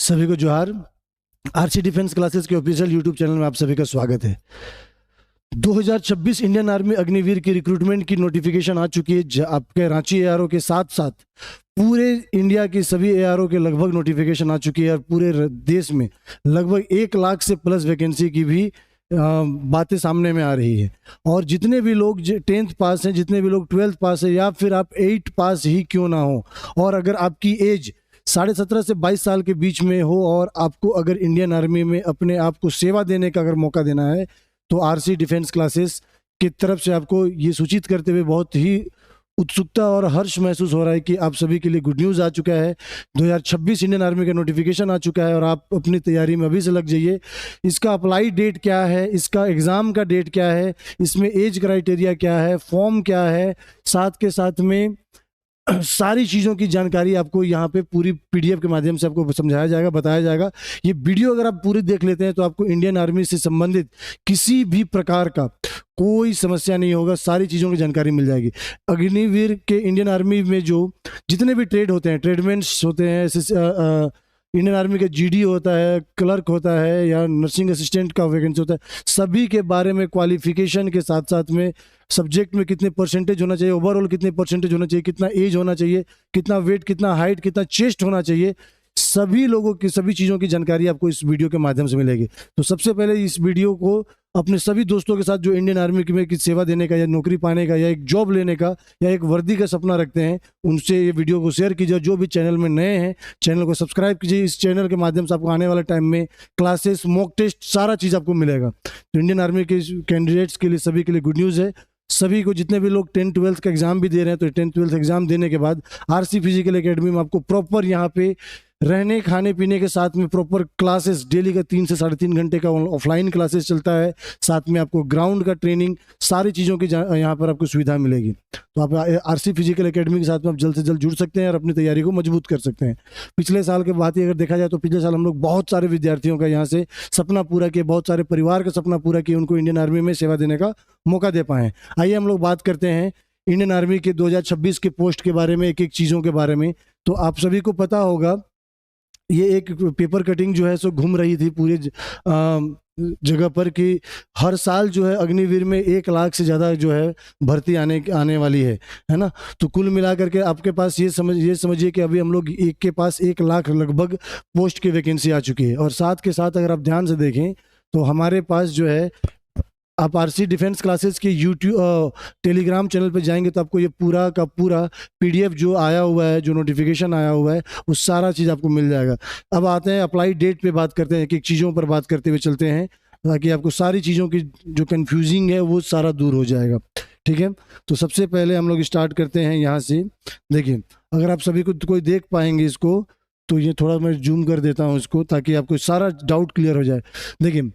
सभी को जोहार। आरसी डिफेंस क्लासेस के ऑफिशियल यूट्यूब चैनल में आप सभी का स्वागत है। 2026 इंडियन आर्मी अग्निवीर की रिक्रूटमेंट की नोटिफिकेशन आ चुकी है। आपके रांची एआरओ के साथ साथ पूरे इंडिया के सभी एआरओ के लगभग नोटिफिकेशन आ चुकी है और पूरे देश में लगभग 1 लाख से प्लस वैकेंसी की भी बातें सामने में आ रही है। और जितने भी लोग 10th पास हैं, जितने भी लोग 12th पास है, या फिर आप 8 पास ही क्यों ना हो, और अगर आपकी एज 17.5 से 22 साल के बीच में हो और आपको अगर इंडियन आर्मी में अपने आप को सेवा देने का अगर मौका देना है, तो आरसी डिफेंस क्लासेस की तरफ से आपको ये सूचित करते हुए बहुत ही उत्सुकता और हर्ष महसूस हो रहा है कि आप सभी के लिए गुड न्यूज़ आ चुका है। 2026 इंडियन आर्मी का नोटिफिकेशन आ चुका है और आप अपनी तैयारी में अभी से लग जाइए। इसका अप्लाई डेट क्या है, इसका एग्ज़ाम का डेट क्या है, इसमें एज क्राइटेरिया क्या है, फॉर्म क्या है, साथ के साथ में सारी चीज़ों की जानकारी आपको यहाँ पे पूरी पीडीएफ के माध्यम से आपको समझाया जाएगा, बताया जाएगा। ये वीडियो अगर आप पूरी देख लेते हैं तो आपको इंडियन आर्मी से संबंधित किसी भी प्रकार का कोई समस्या नहीं होगा, सारी चीज़ों की जानकारी मिल जाएगी। अग्निवीर के इंडियन आर्मी में जो जितने भी ट्रेड होते हैं, ट्रेडमेंट्स होते हैं, इंडियन आर्मी का जीडी होता है, क्लर्क होता है, या नर्सिंग असिस्टेंट का वैकेंसी होता है, सभी के बारे में क्वालिफिकेशन के साथ साथ में सब्जेक्ट में कितने परसेंटेज होना चाहिए, ओवरऑल कितने परसेंटेज होना चाहिए, कितना एज होना चाहिए, कितना वेट, कितना हाइट, कितना चेस्ट होना चाहिए, सभी लोगों की सभी चीज़ों की जानकारी आपको इस वीडियो के माध्यम से मिलेगी। तो सबसे पहले इस वीडियो को अपने सभी दोस्तों के साथ जो इंडियन आर्मी में की सेवा देने का या नौकरी पाने का या एक जॉब लेने का या एक वर्दी का सपना रखते हैं, उनसे ये वीडियो को शेयर कीजिए। जो भी चैनल में नए हैं, चैनल को सब्सक्राइब कीजिए। इस चैनल के माध्यम से आपको आने वाले टाइम में क्लासेस, मॉक टेस्ट, सारा चीज़ आपको मिलेगा। तो इंडियन आर्मी के कैंडिडेट्स के लिए सभी के लिए गुड न्यूज़ है। सभी को, जितने भी लोग 10th 12th का एग्जाम भी दे रहे हैं, तो 10th 12th एग्जाम देने के बाद आरसी फिजिकल एकेडमी में आपको प्रॉपर यहाँ पे रहने खाने पीने के साथ में प्रॉपर क्लासेस डेली का 3 से 3.5 घंटे का ऑफलाइन क्लासेस चलता है। साथ में आपको ग्राउंड का ट्रेनिंग, सारी चीज़ों की यहाँ पर आपको सुविधा मिलेगी। तो आप आरसी फिजिकल एकेडमी के साथ में आप जल्द से जल्द जुड़ सकते हैं और अपनी तैयारी को मजबूत कर सकते हैं। पिछले साल के बात ही अगर देखा जाए तो पिछले साल हम लोग बहुत सारे विद्यार्थियों का यहाँ से सपना पूरा किया, बहुत सारे परिवार का सपना पूरा किया, उनको इंडियन आर्मी में सेवा देने का मौका दे पाए। आइए हम लोग बात करते हैं इंडियन आर्मी के 2026 के पोस्ट के बारे में, एक एक चीज़ों के बारे में। तो आप सभी को पता होगा, ये एक पेपर कटिंग जो है सो घूम रही थी पूरे जगह पर कि हर साल जो है अग्निवीर में 1 लाख से ज़्यादा जो है भर्ती आने वाली है ना। तो कुल मिलाकर के आपके पास ये समझिए कि अभी हम लोग के पास 1 लाख लगभग पोस्ट की वैकेंसी आ चुकी है। और साथ के साथ अगर आप ध्यान से देखें तो हमारे पास जो है, आप आरसी डिफेंस क्लासेस के यूट्यूब टेलीग्राम चैनल पे जाएंगे तो आपको ये पूरा का पूरा पीडीएफ जो आया हुआ है, जो नोटिफिकेशन आया हुआ है, वो सारा चीज़ आपको मिल जाएगा। अब आते हैं अप्लाई डेट पे बात करते हैं, एक चीज़ों पर बात करते हुए चलते हैं ताकि आपको सारी चीज़ों की जो कन्फ्यूजिंग है वो सारा दूर हो जाएगा। ठीक है, तो सबसे पहले हम लोग स्टार्ट करते हैं यहाँ से। देखिए, अगर आप सभी को कोई देख पाएंगे इसको, तो ये थोड़ा मैं जूम कर देता हूँ इसको ताकि आपको सारा डाउट क्लियर हो जाए। देखिए,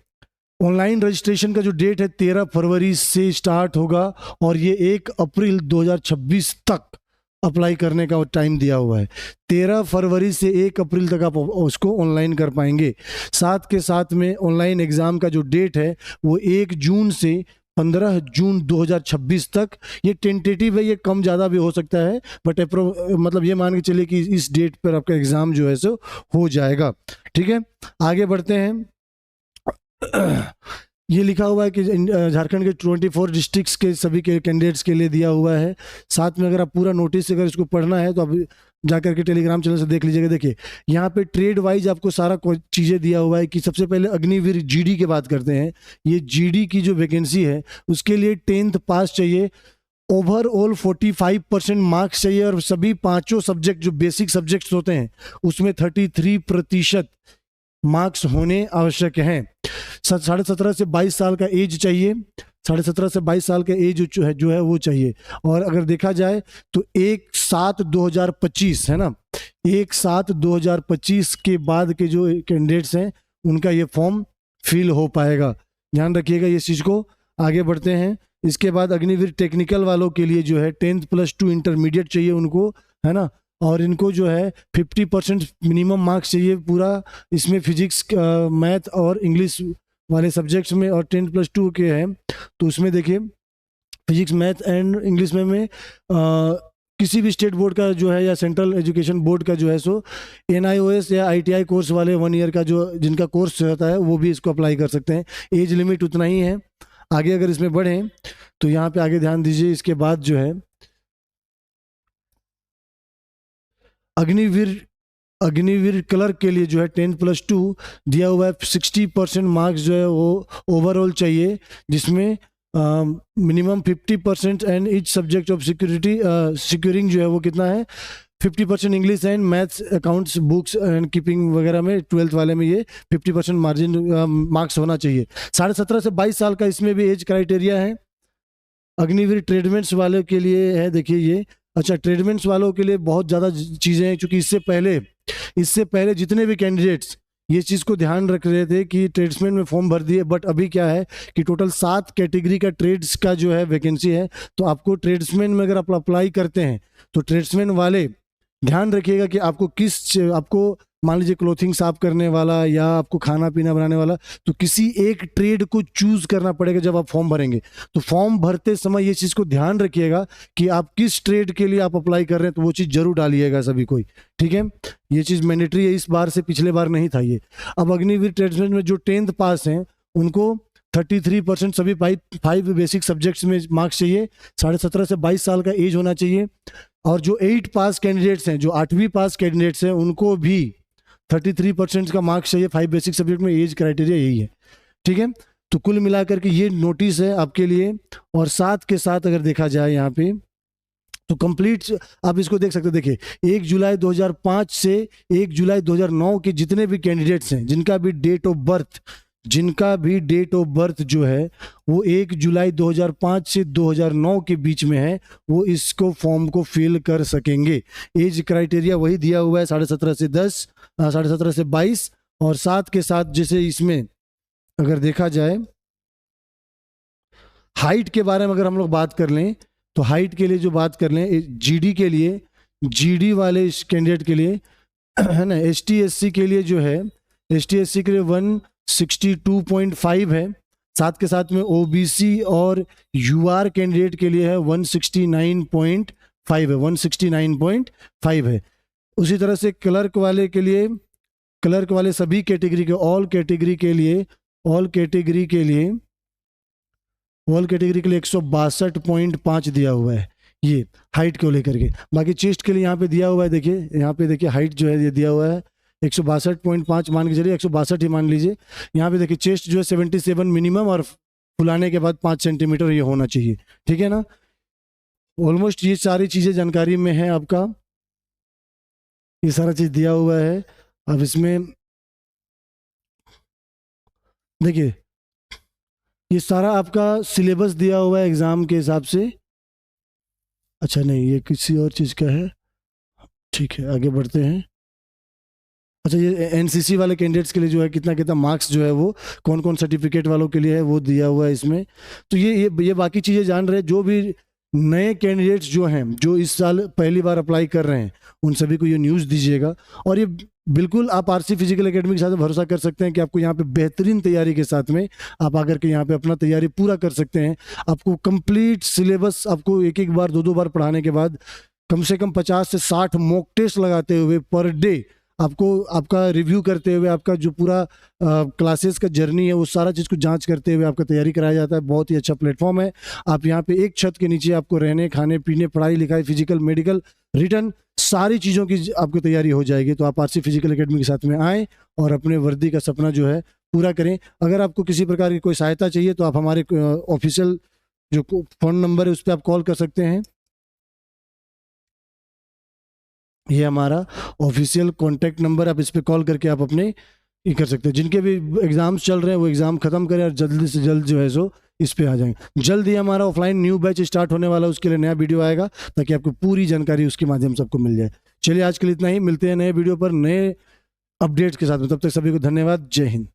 ऑनलाइन रजिस्ट्रेशन का जो डेट है 13 फरवरी से स्टार्ट होगा और ये 1 अप्रैल 2026 तक अप्लाई करने का टाइम दिया हुआ है। 13 फरवरी से 1 अप्रैल तक आप उसको ऑनलाइन कर पाएंगे। साथ के साथ में ऑनलाइन एग्ज़ाम का जो डेट है वो 1 जून से 15 जून 2026 तक। ये टेंटेटिव है, ये कम ज़्यादा भी हो सकता है, बट मतलब ये मान के चलिए कि इस डेट पर आपका एग्ज़ाम जो है सो हो जाएगा। ठीक है, आगे बढ़ते हैं। ये लिखा हुआ है कि झारखंड के 24 डिस्ट्रिक्ट्स के सभी के कैंडिडेट्स के लिए दिया हुआ है। साथ में अगर आप पूरा नोटिस अगर इसको पढ़ना है तो आप जाकर के टेलीग्राम चैनल से देख लीजिएगा। देखिए, यहाँ पे ट्रेड वाइज आपको सारा चीज़ें दिया हुआ है कि सबसे पहले अग्निवीर जीडी की बात करते हैं। ये जीडी की जो वैकेंसी है उसके लिए 10th पास चाहिए, ओवरऑल 45% मार्क्स चाहिए, और सभी 5 सब्जेक्ट जो बेसिक सब्जेक्ट्स होते हैं उसमें 33% मार्क्स होने आवश्यक हैं। 17.5 से 22 साल का एज चाहिए, 17.5 से 22 साल का एज जो है वो चाहिए। और अगर देखा जाए तो 1/7/2025 है ना, 1/7/2025 के बाद के जो कैंडिडेट्स हैं उनका ये फॉर्म फिल हो पाएगा। ध्यान रखिएगा इस चीज़ को। आगे बढ़ते हैं। इसके बाद अग्निवीर टेक्निकल वालों के लिए जो है 10th +2 इंटरमीडिएट चाहिए उनको, है ना। और इनको जो है 50% मिनिमम मार्क्स चाहिए पूरा, इसमें फिजिक्स, मैथ और इंग्लिश वाले सब्जेक्ट्स में, और 10th +2 के हैं तो उसमें देखिए फिजिक्स, मैथ एंड इंग्लिश में किसी भी स्टेट बोर्ड का जो है या सेंट्रल एजुकेशन बोर्ड का जो है सो NIOS या ITI कोर्स वाले 1 ईयर का जो जिनका कोर्स रहता है वो भी इसको अप्लाई कर सकते हैं। एज लिमिट उतना ही है। आगे अगर इसमें बढ़ें तो यहाँ पे आगे ध्यान दीजिए। इसके बाद जो है अग्निवीर क्लर्क के लिए जो है 10+2 दिया हुआ है। 60% मार्क्स जो है वो ओवरऑल चाहिए, जिसमें minimum 50% and each subject of securing जो है वो कितना है 50% English and maths accounts books and keeping वगैरह में 12th वाले में ये 50% मार्जिन मार्क्स होना चाहिए। 17.5 से 22 साल का इसमें भी एज क्राइटेरिया है। अग्निवीर ट्रेडमेंट्स वाले के लिए है, देखिए ये। अच्छा, ट्रेडमेंट्स वालों के लिए बहुत ज़्यादा चीज़ें हैं, क्योंकि इससे पहले जितने भी कैंडिडेट्स ये चीज़ को ध्यान रख रहे थे कि ट्रेड्समैन में फॉर्म भर दिए, बट अभी क्या है कि टोटल 7 कैटेगरी का ट्रेड्स का जो है वैकेंसी है। तो आपको ट्रेड्समैन में अगर आप अप्लाई करते हैं तो ट्रेड्समैन वाले ध्यान रखिएगा कि आपको मान लीजिए क्लोथिंग साफ करने वाला या आपको खाना पीना बनाने वाला, तो किसी एक ट्रेड को चूज करना पड़ेगा जब आप फॉर्म भरेंगे। तो फॉर्म भरते समय ये चीज़ को ध्यान रखिएगा कि आप किस ट्रेड के लिए आप अप्लाई कर रहे हैं, तो वो चीज़ जरूर डालिएगा सभी कोई, ठीक है। ये चीज़ मैंडेटरी है इस बार से, पिछले बार नहीं था ये। अब अग्निवीर ट्रेड्समैन में जो 10th पास हैं उनको 33% सभी 5 बेसिक सब्जेक्ट्स में मार्क्स चाहिए। 17.5 से 22 साल का एज होना चाहिए। और जो 8 पास कैंडिडेट्स हैं, जो 8वीं पास कैंडिडेट्स हैं, उनको भी 33% का मार्क्स चाहिए 5 बेसिक सब्जेक्ट में। एज क्राइटेरिया यही है, ठीक है। तो कुल मिलाकर के ये नोटिस है आपके लिए। और साथ के साथ अगर देखा जाए यहाँ पे तो कंप्लीट आप इसको देख सकते हैं। देखिए 1 जुलाई 2005 से 1 जुलाई 2009 के जितने भी कैंडिडेट्स हैं जिनका भी डेट ऑफ बर्थ जो है वो 1 जुलाई 2005 से 2009 के बीच में है, वो इसको फॉर्म को फिल कर सकेंगे। एज क्राइटेरिया वही दिया हुआ है 17.5 से 22। और साथ के साथ जैसे इसमें अगर देखा जाए हाइट के बारे में अगर हम लोग बात कर लें, तो हाइट के लिए जो बात कर लें जीडी वाले इस कैंडिडेट के लिए है ना, ST/SC के लिए जो है ST/SC के लिए 162.5 है। साथ के साथ में OBC और UR कैंडिडेट के लिए है 169.5 है, 169.5 है। उसी तरह से क्लर्क वाले सभी कैटेगरी के ऑल कैटेगरी के लिए 162.5 दिया हुआ है, ये हाइट को लेकर के। बाकी चेस्ट के लिए यहाँ पे दिया हुआ है, देखिए यहाँ पे देखिए हाइट जो है ये दिया हुआ है 162.5 मान के चलिए, 162 ही मान लीजिए। यहाँ पे देखिए चेस्ट जो है 77 मिनिमम और फुलाने के बाद 5 सेंटीमीटर ये होना चाहिए, ठीक है ना। ऑलमोस्ट ये सारी चीज़ें जानकारी में है आपका, ये सारा चीज़ दिया हुआ है। अब इसमें देखिए ये सारा आपका सिलेबस दिया हुआ है एग्ज़ाम के हिसाब से। अच्छा नहीं, ये किसी और चीज़ का है, ठीक है आगे बढ़ते हैं। अच्छा, ये NCC वाले कैंडिडेट्स के लिए जो है कितना मार्क्स जो है वो कौन कौन सर्टिफिकेट वालों के लिए है वो दिया हुआ है इसमें। तो ये बाकी चीज़ें जान रहे हैं। जो भी नए कैंडिडेट्स जो हैं जो इस साल पहली बार अप्लाई कर रहे हैं उन सभी को ये न्यूज़ दीजिएगा। और ये बिल्कुल आप RC फिजिकल एकेडमी के साथ भरोसा कर सकते हैं कि आपको यहाँ पे बेहतरीन तैयारी के साथ में आप आकर के यहाँ पे अपना तैयारी पूरा कर सकते हैं। आपको कंप्लीट सिलेबस आपको एक बार 2 बार पढ़ाने के बाद कम से कम 50 से 60 मॉक टेस्ट लगाते हुए पर डे आपको आपका रिव्यू करते हुए आपका जो पूरा क्लासेस का जर्नी है वो सारा चीज़ को जांच करते हुए आपका तैयारी कराया जाता है। बहुत ही अच्छा प्लेटफॉर्म है। आप यहाँ पे एक छत के नीचे आपको रहने खाने पीने पढ़ाई लिखाई फिजिकल मेडिकल रिटर्न सारी चीज़ों की आपको तैयारी हो जाएगी। तो आप RC फिजिकल एकेडमी के साथ में आएँ और अपने वर्दी का सपना जो है पूरा करें। अगर आपको किसी प्रकार की कोई सहायता चाहिए तो आप हमारे ऑफिशियल जो फ़ोन नंबर है उस पर आप कॉल कर सकते हैं। ये हमारा ऑफिशियल कॉन्टैक्ट नंबर, आप इस पर कॉल करके आप अपने ये कर सकते हैं। जिनके भी एग्ज़ाम्स चल रहे हैं वो एग्ज़ाम ख़त्म करें और जल्दी से जल्द जो है सो इस पे आ जाएंगे। जल्द ही हमारा ऑफलाइन न्यू बैच स्टार्ट होने वाला है, उसके लिए नया वीडियो आएगा ताकि आपको पूरी जानकारी उसके माध्यम से आपको मिल जाए। चलिए आज के लिए इतना ही, मिलते हैं नए वीडियो पर नए अपडेट्स के साथ में। तब तक सभी को धन्यवाद। जय हिंद।